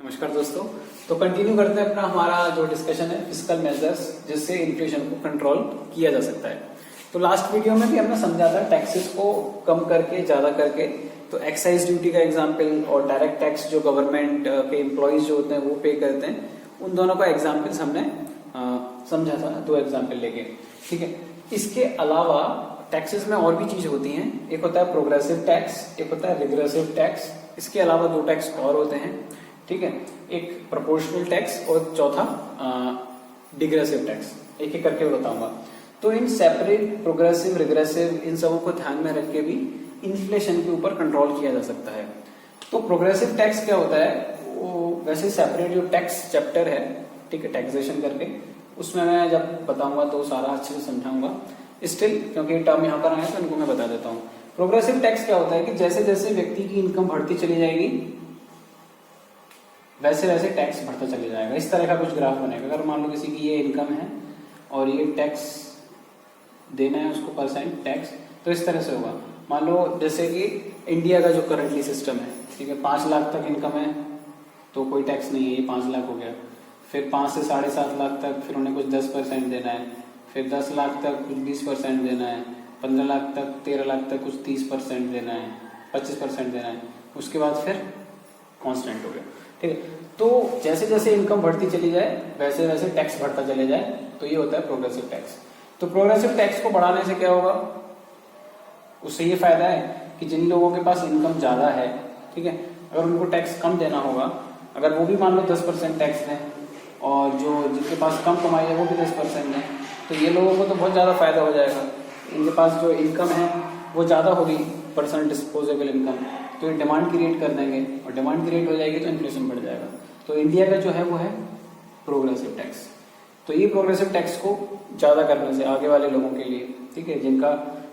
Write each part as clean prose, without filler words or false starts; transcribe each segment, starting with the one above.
नमस्कार दोस्तों। तो कंटिन्यू करते हैं अपना हमारा जो डिस्कशन है फिस्कल मेजर्स जिससे इन्फ्लेशन को कंट्रोल किया जा सकता है। तो लास्ट वीडियो में भी हमने समझा था टैक्सेस को कम करके ज्यादा करके, तो एक्साइज ड्यूटी का एग्जांपल और डायरेक्ट टैक्स जो गवर्नमेंट के एम्प्लॉयज जो होते हैं वो पे करते हैं, उन दोनों का एग्जाम्पल्स हमने समझा था, दो एग्जाम्पल लेके। ठीक है, इसके अलावा टैक्सेस में और भी चीज होती हैं। एक होता है प्रोग्रेसिव टैक्स, एक होता है रिग्रेसिव टैक्स। इसके अलावा दो टैक्स और होते हैं। ठीक है, एक प्रोपोर्शनल टैक्स और चौथा डिग्रेसिव टैक्स। एक एक करके बताऊंगा। तो in separate progressive regressive in सबों को ध्यान में रख के भी इन्फ्लेशन के ऊपर कंट्रोल किया जा सकता है। तो प्रोग्रेसिव टैक्स क्या होता है, वो वैसे सेपरेट जो टैक्स चैप्टर है, ठीक है, टैक्सेशन करके, उसमें मैं जब बताऊंगा तो सारा अच्छे से समझाऊंगा। स्टिल क्योंकि टर्म यहाँ पर आए तो इनको मैं बता देता हूँ। प्रोग्रेसिव टैक्स क्या होता है कि जैसे जैसे व्यक्ति की इनकम बढ़ती चली जाएगी वैसे वैसे टैक्स बढ़ता चले जाएगा। इस तरह का कुछ ग्राफ बनेगा। अगर मान लो किसी की ये इनकम है और ये टैक्स देना है उसको परसेंट टैक्स, तो इस तरह से होगा। मान लो जैसे कि इंडिया का जो करंटली सिस्टम है, ठीक है, 5 लाख तक इनकम है तो कोई टैक्स नहीं है, ये 5 लाख हो गया। फिर 5 से 7.5 लाख तक फिर उन्हें कुछ 10% देना है। फिर 10 लाख तक कुछ 20% देना है। 15 लाख तक 13 लाख तक कुछ 30% देना है, 25% देना है। उसके बाद फिर कांस्टेंट हो गया। ठीक है, तो जैसे जैसे इनकम बढ़ती चली जाए वैसे वैसे टैक्स बढ़ता चले जाए, तो ये होता है प्रोग्रेसिव टैक्स। तो प्रोग्रेसिव टैक्स को बढ़ाने से क्या होगा, उससे ये फायदा है कि जिन लोगों के पास इनकम ज्यादा है, ठीक है, अगर उनको टैक्स कम देना होगा, अगर वो भी मान लो 10% टैक्स दें और जो जिनके पास कम कमाई है वो भी 10% दें, तो ये लोगों को तो बहुत ज्यादा फायदा हो जाएगा। इनके पास जो इनकम है वो ज्यादा होगी, परसेंट डिस्पोजेबल इनकम, तो ये डिमांड क्रिएट कर देंगे और डिमांड क्रिएट हो जाएगी तो इन्फ्लेशन बढ़ जाएगा। तो इंडिया का जो है वो है प्रोग्रेसिव टैक्स। तो ये प्रोग्रेसिव टैक्स को ज्यादा करने से आगे वाले लोगों के लिए, ठीक है, जिनका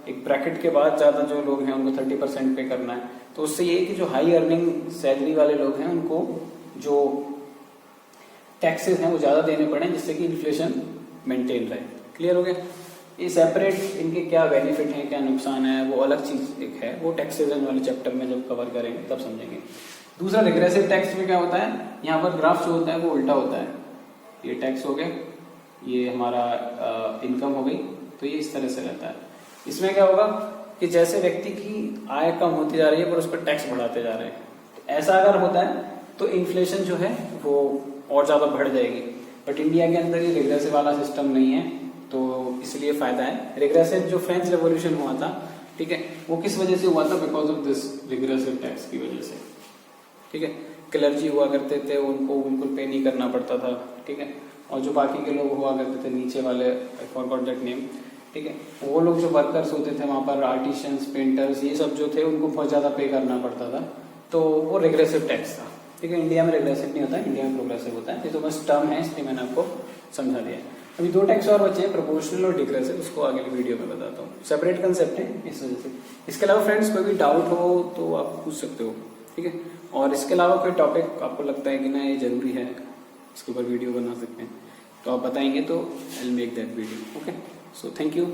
एक ब्रैकेट के बाद ज्यादा जो लोग हैं उनको 30% पे करना है, तो उससे ये कि जो हाई अर्निंग सैलरी वाले लोग हैं उनको जो टैक्सेस हैं वो ज्यादा देने पड़े, जिससे कि इन्फ्लेशन मेंटेन रहे। क्लियर हो गया। ये सेपरेट इनके क्या बेनिफिट हैं, क्या नुकसान है, वो अलग चीज एक है, वो टैक्सेशन वाले चैप्टर में जब कवर करेंगे तब समझेंगे। दूसरा रिग्रेसिव टैक्स में क्या होता है, यहाँ पर ग्राफ जो होता है वो उल्टा होता है। ये टैक्स हो गया, ये हमारा इनकम हो गई, तो ये इस तरह से रहता है। इसमें क्या होगा कि जैसे व्यक्ति की आय कम होती जा रही है पर उस पर टैक्स बढ़ाते जा रहे हैं, तो ऐसा अगर होता है तो इन्फ्लेशन जो है वो और ज्यादा बढ़ जाएगी। बट इंडिया के अंदर ये रिग्रेसिव वाला सिस्टम नहीं है, तो इसलिए फायदा है। रिग्रेसिव जो फ्रेंच रेवोल्यूशन हुआ था, ठीक है, वो किस वजह से हुआ था, because of this regressive tax की वजह से। ठीक है, क्लर्जी हुआ करते थे, उनको बिल्कुल पे नहीं करना पड़ता था, ठीक है, और जो बाकी के लोग हुआ करते थे नीचे वाले, आई फॉरगॉट दैट नेम, ठीक है, वो लोग जो वर्कर्स होते थे वहां पर, आर्टिशियंस, पेंटर्स, ये सब जो थे उनको बहुत ज्यादा पे करना पड़ता था, तो वो रिग्रेसिव टैक्स था। ठीक है, इंडिया में रिग्रेसिव नहीं होता, इंडिया में प्रोग्रेसिव होता है। ये तो बस टर्म है, इसलिए मैंने आपको समझा दिया। अभी 2 टैक्स और बचे हैं, प्रोपोर्शनल और डिग्रेसिव, उसको आगे की वीडियो में बताता हूँ। सेपरेट कंसेप्ट है इस वजह से। इसके अलावा फ्रेंड्स कोई भी डाउट हो तो आप पूछ सकते हो, ठीक है, और इसके अलावा कोई टॉपिक आपको लगता है कि ना ये जरूरी है, इसके ऊपर वीडियो बना सकते हैं, तो आप बताएंगे तो I will make that video. Okay, so thank you.